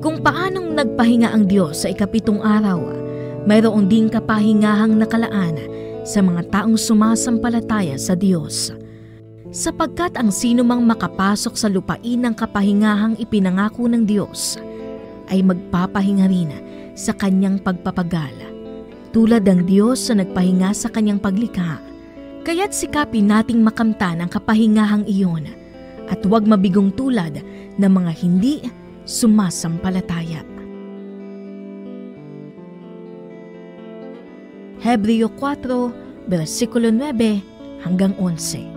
Kung paanong nagpahinga ang Diyos sa ikapitong araw, mayroon ding kapahingahang nakalaan sa mga taong sumasampalataya sa Diyos. Sapagkat ang sino mang makapasok sa lupain ng kapahingahang ipinangako ng Diyos ay magpapahinga rin sa kanyang pagpapagala. Tulad ng Diyos na nagpahinga sa kanyang paglikha, kaya't sikapin nating makamtan ang kapahingahang iyon at huwag mabigong tulad ng mga hindi sumasampalataya. Hebreo 4, versikulo 9 hanggang 11.